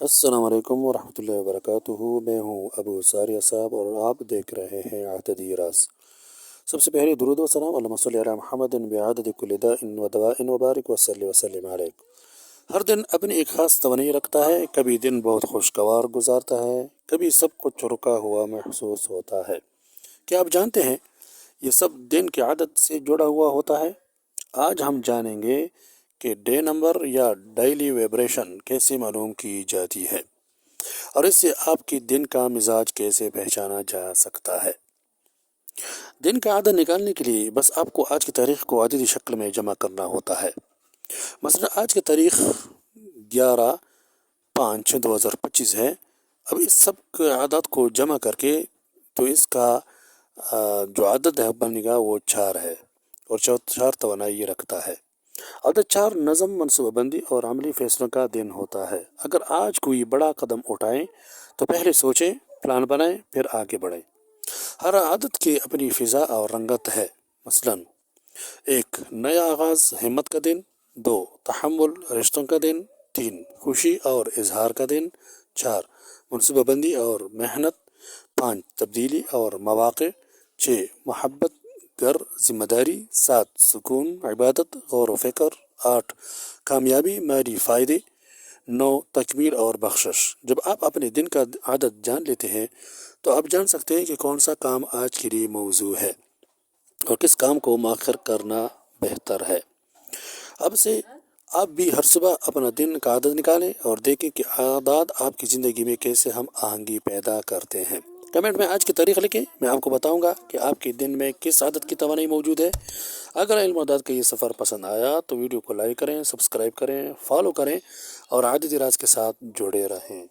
السلام علیکم ورحمۃ اللہ وبرکاتہ۔ میں ہوں ابو ساریہ صاحب اور آپ دیکھ رہے ہیں عہدی راز۔ سب سے پہلے درود و سلام اللہم صلی علی محمد بعدد کل داء و دواء وبارک وصلی وسلم علیہ۔ ہر دن اپنی ایک خاص توانائی رکھتا ہے، کبھی دن بہت خوشگوار گزارتا ہے، کبھی سب کچھ رکا ہوا محسوس ہوتا ہے۔ کیا آپ جانتے ہیں یہ سب دن کی عادت سے جڑا ہوا ہوتا ہے؟ آج ہم جانیں گے کہ ڈے نمبر یا ڈیلی ویبریشن کیسے معلوم کی جاتی ہے اور اس سے آپ کی دن کا مزاج کیسے پہچانا جا سکتا ہے۔ دن کا عدد نکالنے کے لیے بس آپ کو آج کی تاریخ کو عددی شکل میں جمع کرنا ہوتا ہے۔ مثلا آج کی تاریخ 11/5/2025 ہے۔ اب اس سب کے اعداد کو جمع کر کے تو اس کا جو عدد ہے بنے گا وہ 4 ہے اور 4 توانائی رکھتا ہے۔ عدد 4 نظم، منصوبہ بندی اور عملی فیصلوں کا دن ہوتا ہے۔ اگر آج کوئی بڑا قدم اٹھائیں تو پہلے سوچیں، پلان بنائیں، پھر آگے بڑھیں۔ ہر عادت کی اپنی فضا اور رنگت ہے۔ مثلا 1 نیا آغاز، ہمت کا دن۔ 2 تحمل، رشتوں کا دن۔ 3 خوشی اور اظہار کا دن۔ 4 منصوبہ بندی اور محنت۔ 5 تبدیلی اور مواقع۔ 6 محبت، گھر، ذمہ داری۔ 7 سکون، عبادت، غور و فکر۔ 8 کامیابی، مالی فائدے۔ 9 تکمیل اور بخشش۔ جب آپ اپنے دن کا عادت جان لیتے ہیں تو آپ جان سکتے ہیں کہ کون سا کام آج کے لیے موزوں ہے اور کس کام کو مؤخر کرنا بہتر ہے۔ اب سے آپ بھی ہر صبح اپنا دن کا عادت نکالیں اور دیکھیں کہ عادات آپ کی زندگی میں کیسے ہم آہنگی پیدا کرتے ہیں۔ کمنٹ میں آج کی تاریخ لکھیں، میں آپ کو بتاؤں گا کہ آپ کے دن میں کس عادت کی توانائی موجود ہے۔ اگر علم و عادت کا یہ سفر پسند آیا تو ویڈیو کو لائک کریں، سبسکرائب کریں، فالو کریں اور عہدی راز کے ساتھ جڑے رہیں۔